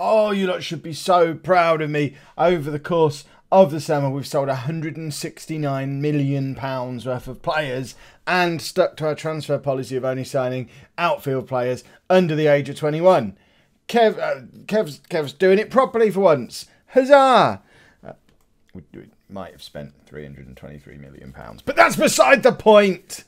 Oh, you lot should be so proud of me. Over the course of the summer, we've sold £169 million worth of players and stuck to our transfer policy of only signing outfield players under the age of 21. Kev's doing it properly for once. Huzzah! We might have spent £323 million, but that's beside the point.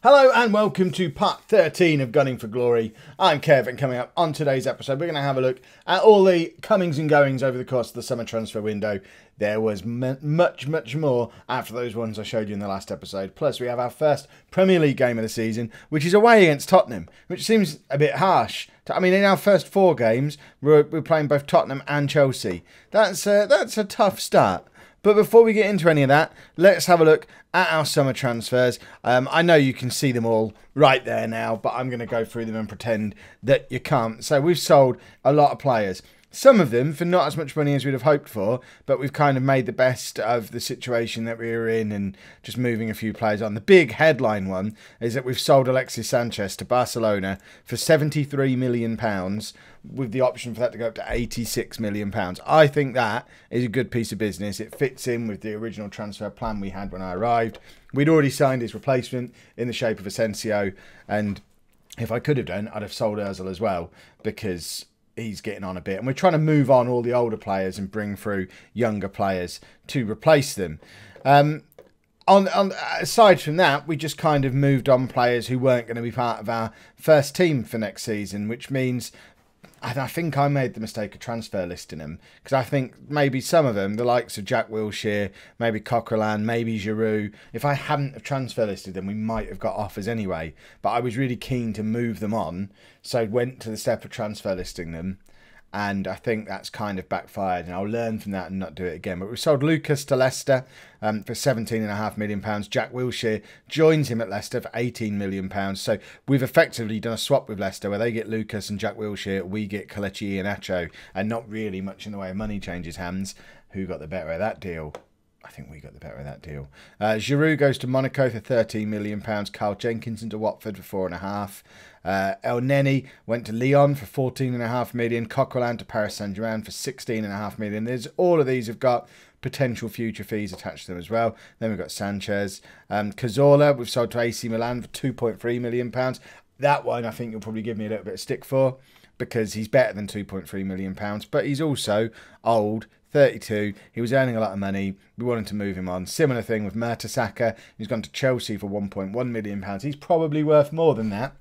Hello and welcome to part 13 of Gunning for Glory. I'm Kev, and coming up on today's episode, we're going to have a look at all the comings and goings over the course of the summer transfer window. There was much more after those ones I showed you in the last episode. Plus, we have our first Premier League game of the season, which is away against Tottenham, which seems a bit harsh. I mean, in our first 4 games, we're playing both Tottenham and Chelsea. That's a tough start. But before we get into any of that, let's have a look at our summer transfers. I know you can see them all right there now, but I'm going to go through them and pretend that you can't. So we've sold a lot of players. Some of them for not as much money as we'd have hoped for, but we've kind of made the best of the situation that we were in and just moving a few players on. The big headline one is that we've sold Alexis Sanchez to Barcelona for £73 million with the option for that to go up to £86 million. I think that is a good piece of business. It fits in with the original transfer plan we had when I arrived. We'd already signed his replacement in the shape of Asensio, and if I could have done, I'd have sold Ozil as well, because he's getting on a bit, and we're trying to move on all the older players and bring through younger players to replace them. Aside from that, we just kind of moved on players who weren't going to be part of our first team for next season, which means I think I made the mistake of transfer listing them, because I think maybe some of them, the likes of Jack Wilshere, maybe Coquelin, maybe Giroud, if I hadn't have transfer listed them, we might have got offers anyway. But I was really keen to move them on, so I went to the step of transfer listing them. And I think that's kind of backfired, and I'll learn from that and not do it again. But we sold Lucas to Leicester for £17.5 million. Jack Wilshere joins him at Leicester for £18 million. So we've effectively done a swap with Leicester where they get Lucas and Jack Wilshere, we get Kelechi Iheanacho, and not really much in the way of money changes hands. Who got the better of that deal? I think we got the better of that deal. Giroud goes to Monaco for £13 million. Carl Jenkinson to Watford for £4.5 million. El Neni went to Lyon for £14.5 million. Coquelin to Paris Saint-Germain for £16.5 million. All of these have got potential future fees attached to them as well. Then we've got Sanchez. Cazorla we've sold to AC Milan for £2.3 million. That one I think you'll probably give me a little bit of stick for, because he's better than £2.3 million. But he's also old. 32, he was earning a lot of money. We wanted to move him on. Similar thing with Mertesacker. He's gone to Chelsea for £1.1 million. He's probably worth more than that,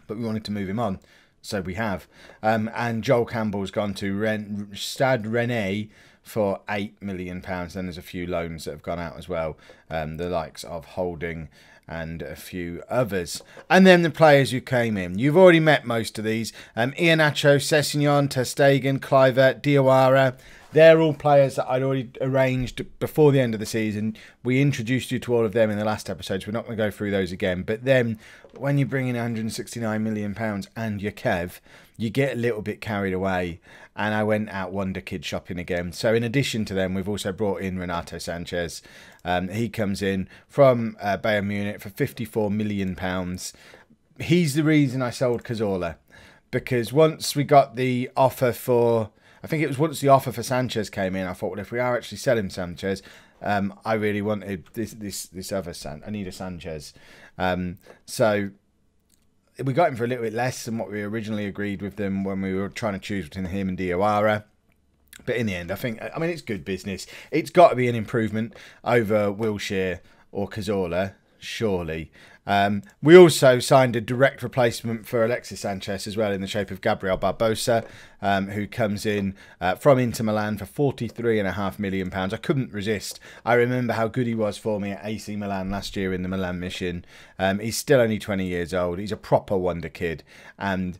but we wanted to move him on, so we have. And Joel Campbell's gone to Stade Rennais for £8 million. Then there's a few loans that have gone out as well, the likes of Holding and a few others. And then the players who came in. You've already met most of these. Iheanacho, Sessegnon, Ter Stegen, Kluivert, Diawara. They're all players that I'd already arranged before the end of the season. We introduced you to all of them in the last episode, so we're not going to go through those again. But then, when you bring in £169 million and you're Kev, you get a little bit carried away. And I went out Wonder Kid shopping again. So in addition to them, we've also brought in Renato Sanchez. He comes in from Bayern Munich for £54 million. He's the reason I sold Cazorla, because once we got the offer for... I think it was once the offer for Sanchez came in, I thought, well, if we are actually selling Sanchez, I really wanted this other I need a Sanchez. So we got him for a little bit less than what we originally agreed with them when we were trying to choose between him and Diawara. But in the end, I mean, it's good business. It's got to be an improvement over Wilshere or Cazorla, surely. We also signed a direct replacement for Alexis Sanchez as well, in the shape of Gabriel Barbosa, who comes in from Inter Milan for £43.5 million. I couldn't resist. I remember how good he was for me at AC Milan last year in the Milan mission. He's still only 20 years old. He's a proper wonder kid, and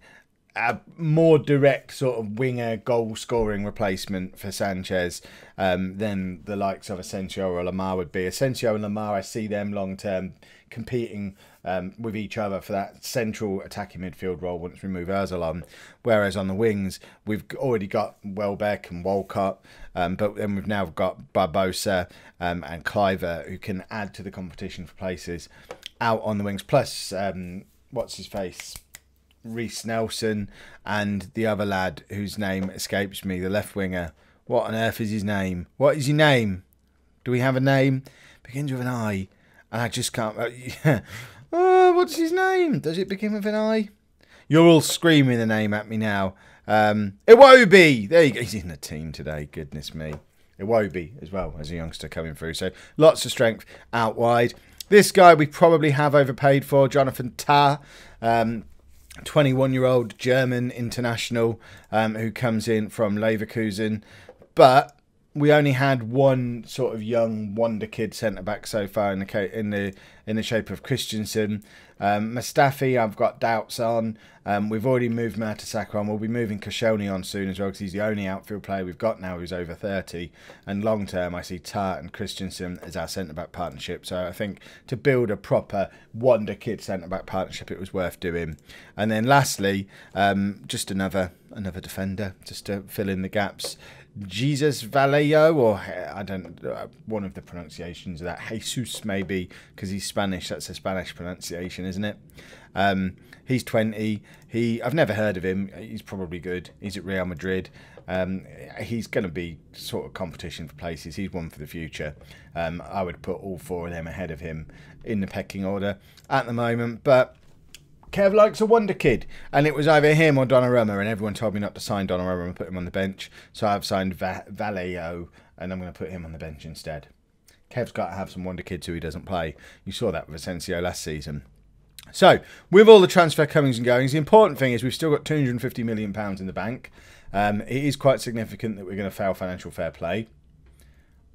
a more direct sort of winger goal scoring replacement for Sanchez than the likes of Asensio or Lamar would be. Asensio and Lamar, I see them long term competing with each other for that central attacking midfield role once we move Ozil on. Whereas on the wings, we've already got Welbeck and Walcott, but then we've now got Barbosa and Kluivert, who can add to the competition for places out on the wings. Plus, what's his face? Reece Nelson, and the other lad whose name escapes me, the left winger. What on earth is his name? What is your name? Do we have a name? Begins with an I, and I just can't. Oh, what's his name? Does it begin with an I? You're all screaming the name at me now. Iwobi! There you go. He's in the team today. Goodness me. Iwobi as well as a youngster coming through. So lots of strength out wide. This guy we probably have overpaid for, Jonathan Tah. 21-year-old German international who comes in from Leverkusen. But we only had one sort of young wonder kid centre back so far in the shape of Christensen. Mustafi, I've got doubts on. We've already moved Mertesacker on. We'll be moving Koscielny on soon as well, because he's the only outfield player we've got now who's over 30. And long term, I see Tart and Christensen as our centre back partnership. So I think to build a proper wonder kid centre back partnership, it was worth doing. And then lastly, just another defender just to fill in the gaps. Jesus Vallejo, or I don't one of the pronunciations of that, Jesus maybe, because he's Spanish. That's a Spanish pronunciation, isn't it? He's 20. I've never heard of him. He's probably good. He's at Real Madrid. He's going to be sort of competition for places. He's one for the future. I would put all four of them ahead of him in the pecking order at the moment, but Kev likes a wonder kid, and it was either him or Donnarumma, and everyone told me not to sign Donnarumma and put him on the bench, so I've signed Vallejo, and I'm going to put him on the bench instead. Kev's got to have some wonder kids who he doesn't play. You saw that with Asensio last season. So, with all the transfer comings and goings, the important thing is we've still got £250 million in the bank. It is quite significant that we're going to fail financial fair play.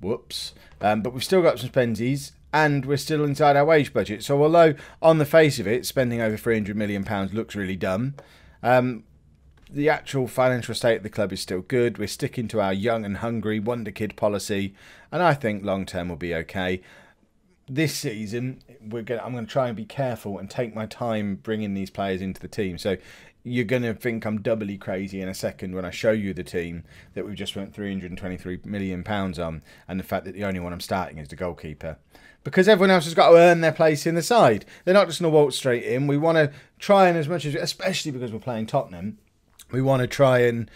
Whoops. But we've still got some spensies, and we're still inside our wage budget. So although on the face of it, spending over £300 million looks really dumb, the actual financial state of the club is still good. We're sticking to our young and hungry wonder kid policy, and I think long term will be okay. This season, I'm going to try and be careful and take my time bringing these players into the team. So you're going to think I'm doubly crazy in a second when I show you the team that we've just spent £323 million on, and the fact that the only one I'm starting is the goalkeeper. Because everyone else has got to earn their place in the side. They're not just going to waltz straight in. We want to try and, as much as, especially because we're playing Tottenham, we want to try and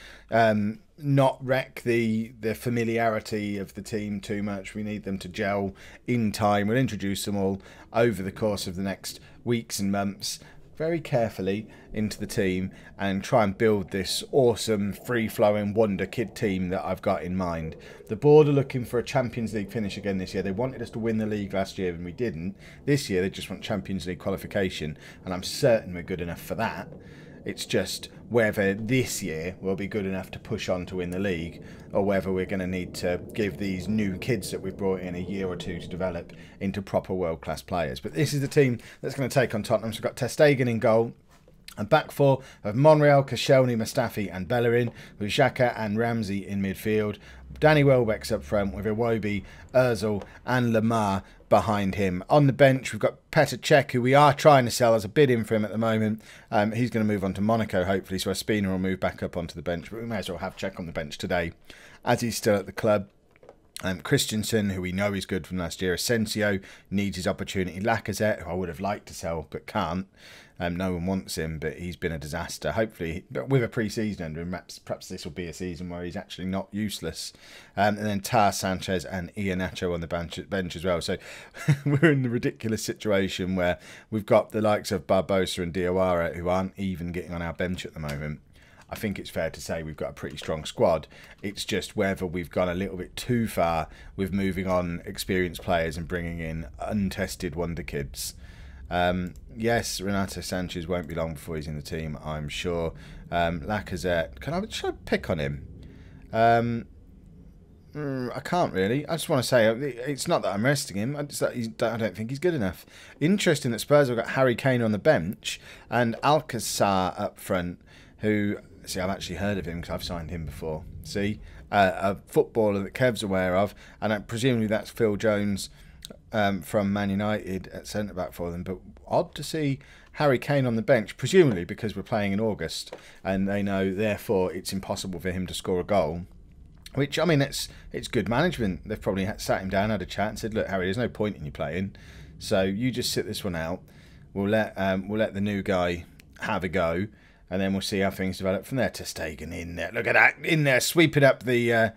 not wreck the familiarity of the team too much. We need them to gel in time. We'll introduce them all over the course of the next weeks and months, very carefully into the team, and try and build this awesome, free-flowing wonder kid team that I've got in mind. The board are looking for a Champions League finish again this year. They wanted us to win the league last year and we didn't. This year they just want Champions League qualification, and I'm certain we're good enough for that. It's just whether this year we'll be good enough to push on to win the league, or whether we're going to need to give these new kids that we've brought in a year or two to develop into proper world-class players. But this is the team that's going to take on Tottenham. So we've got ter Stegen in goal. A back four of Monreal, Koscielny, Mustafi and Bellerin, with Xhaka and Ramsey in midfield. Danny Welbeck's up front with Iwobi, Ozil and Lamar behind him. On the bench, we've got Petr Cech, who we are trying to sell. There's a bid in for him at the moment. He's going to move on to Monaco, hopefully, so Espina will move back up onto the bench. But we may as well have Cech on the bench today, as he's still at the club. Christensen, who we know is good from last year. Asensio needs his opportunity. Lacazette, who I would have liked to sell but can't. No one wants him, but he's been a disaster. Hopefully, with a pre-season under him, perhaps this will be a season where he's actually not useless. And then Tar, Sanchez and Iheanacho on the bench as well. So we're in the ridiculous situation where we've got the likes of Barbosa and Diawara who aren't even getting on our bench at the moment. I think it's fair to say we've got a pretty strong squad. It's just whether we've gone a little bit too far with moving on experienced players and bringing in untested wonder kids. Yes, Renato Sanchez won't be long before he's in the team, I'm sure. Lacazette, should I pick on him? I can't really. I just want to say, it's not that I'm resting him, I don't think he's good enough. Interesting that Spurs have got Harry Kane on the bench and Alcazar up front, who, see, I've actually heard of him because I've signed him before. See, a footballer that Kev's aware of, and presumably that's Phil Jones from Man United at centre-back for them. But odd to see Harry Kane on the bench, presumably because we're playing in August, and they know, therefore, it's impossible for him to score a goal. Which, I mean, it's good management. They've probably sat him down, had a chat, and said, "Look, Harry, there's no point in you playing, so you just sit this one out. We'll let the new guy have a go, and then we'll see how things develop from there. Ter Stegen in there. Look at that. In there, sweeping up the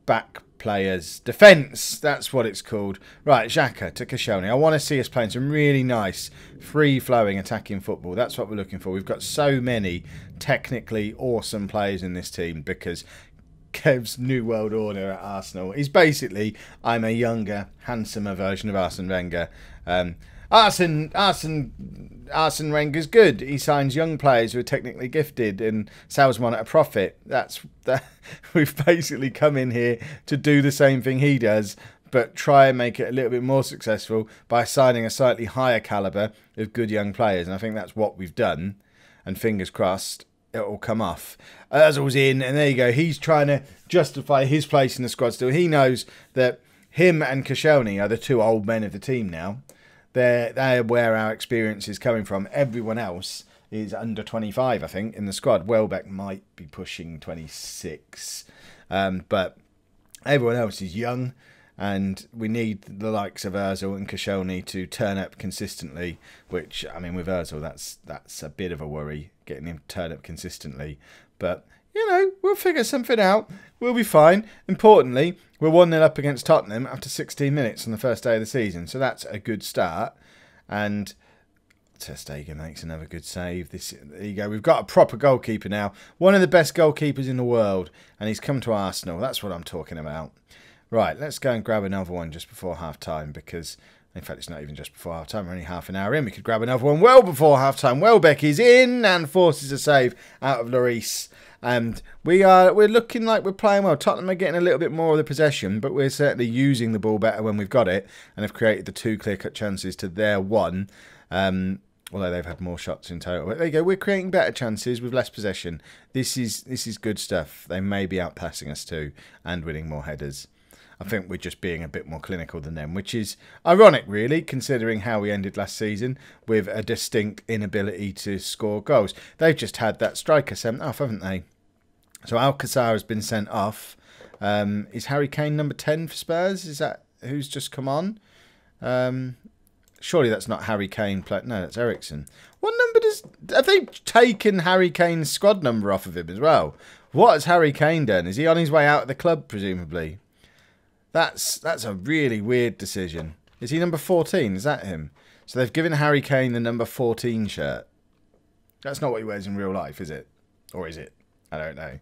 back players' defence. That's what it's called. Right, Xhaka to Koscielny. I want to see us playing some really nice, free-flowing attacking football. That's what we're looking for. We've got so many technically awesome players in this team because Kev's new world order at Arsenal is basically, I'm a younger, handsomer version of Arsene Wenger. Arsene Wenger's good. He signs young players who are technically gifted and sells them on at a profit. We've basically come in here to do the same thing he does, but try and make it a little bit more successful by signing a slightly higher calibre of good young players. And I think that's what we've done. And fingers crossed, it will come off. Ozil's in, and there you go. He's trying to justify his place in the squad still. He knows that him and Koscielny are the two old men of the team now. They're where our experience is coming from. Everyone else is under 25, I think, in the squad. Welbeck might be pushing 26. But everyone else is young. And we need the likes of Ozil and Koscielny to turn up consistently. Which, I mean, with Ozil, that's a bit of a worry, getting him to turn up consistently. But, you know, we'll figure something out. We'll be fine. Importantly, we're 1-0 up against Tottenham after 16 minutes on the first day of the season. So that's a good start. And Ter Stegen makes another good save. There you go. We've got a proper goalkeeper now. One of the best goalkeepers in the world. And he's come to Arsenal. That's what I'm talking about. Right, let's go and grab another one just before half-time because, in fact, it's not even just before half-time. We're only half an hour in. We could grab another one well before half-time. Welbeck is in and forces a save out of Lloris. And we're looking like we're playing well. Tottenham are getting a little bit more of the possession, but we're certainly using the ball better when we've got it and have created the 2 clear-cut chances to their 1. Although they've had more shots in total. But there you go. We're creating better chances with less possession. This is good stuff. They may be outpassing us too and winning more headers. I think we're just being a bit more clinical than them, which is ironic, really, considering how we ended last season with a distinct inability to score goals. They've just had that striker sent off, haven't they? So Alcazar has been sent off. Is Harry Kane number 10 for Spurs? Is that who's just come on? Surely that's not Harry Kane. No, that's Ericsson. What number have they taken Harry Kane's squad number off of him as well? What has Harry Kane done? Is he on his way out of the club, presumably? That's a really weird decision. Is he number 14? Is that him? So they've given Harry Kane the number 14 shirt. That's not what he wears in real life, is it? Or is it? I don't know.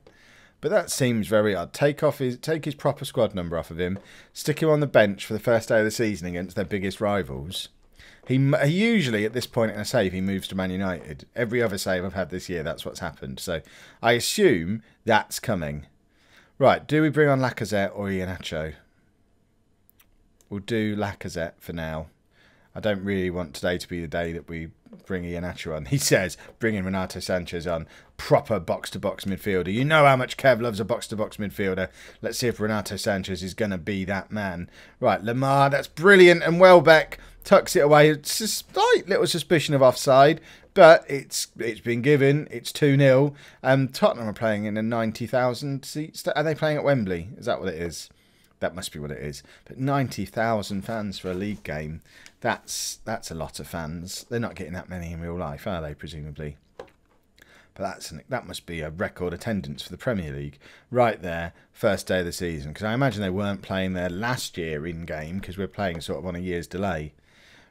But that seems very odd. Take his proper squad number off of him. Stick him on the bench for the first day of the season against their biggest rivals. He usually, at this point in a save, he moves to Man United. Every other save I've had this year, that's what's happened. So I assume that's coming. Right, do we bring on Lacazette or Iheanacho? We'll do Lacazette for now. I don't really want today to be the day that we bring Iheanacho on. He says, bringing Renato Sanchez on. Proper box-to-box midfielder. You know how much Kev loves a box-to-box midfielder. Let's see if Renato Sanchez is going to be that man. Right, Lamar, that's brilliant. And Welbeck tucks it away. It's a slight little suspicion of offside, but it's been given. It's 2-0. Tottenham are playing in a 90,000 seats. Are they playing at Wembley? Is that what it is? That must be what it is. But 90,000 fans for a league game, that's a lot of fans. They're not getting that many in real life, are they, presumably? But that must be a record attendance for the Premier League right there, first day of the season. Because I imagine they weren't playing there last year in-game because we're playing sort of on a year's delay.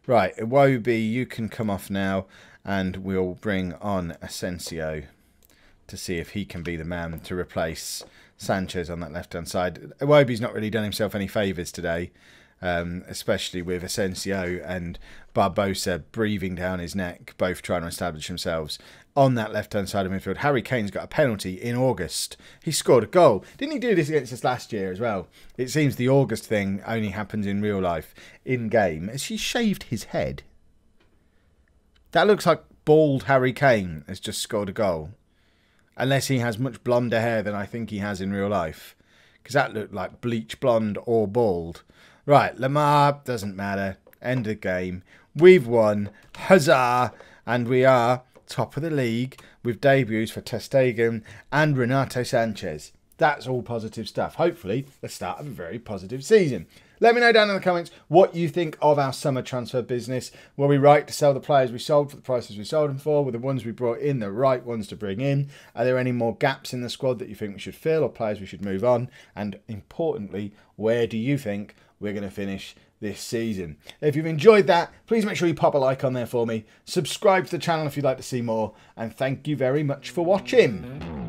Right, Iwobi, you can come off now and we'll bring on Asensio to see if he can be the man to replace Sanchez on that left-hand side. Iwobi's not really done himself any favours today, especially with Asensio and Barbosa breathing down his neck, both trying to establish themselves on that left-hand side of midfield. Harry Kane's got a penalty in August. He scored a goal. Didn't he do this against us last year as well? It seems the August thing only happens in real life, in-game. Has he shaved his head? That looks like bald Harry Kane has just scored a goal. Unless he has much blonder hair than I think he has in real life. Because that looked like bleach blonde or bald. Right, Lamar, doesn't matter. End of game. We've won. Huzzah! And we are top of the league with debuts for Ter Stegen and Renato Sanchez. That's all positive stuff. Hopefully, the start of a very positive season. Let me know down in the comments what you think of our summer transfer business. Were we right to sell the players we sold for the prices we sold them for? Were the ones we brought in the right ones to bring in? Are there any more gaps in the squad that you think we should fill or players we should move on? And importantly, where do you think we're going to finish this season? If you've enjoyed that, please make sure you pop a like on there for me. Subscribe to the channel if you'd like to see more. And thank you very much for watching.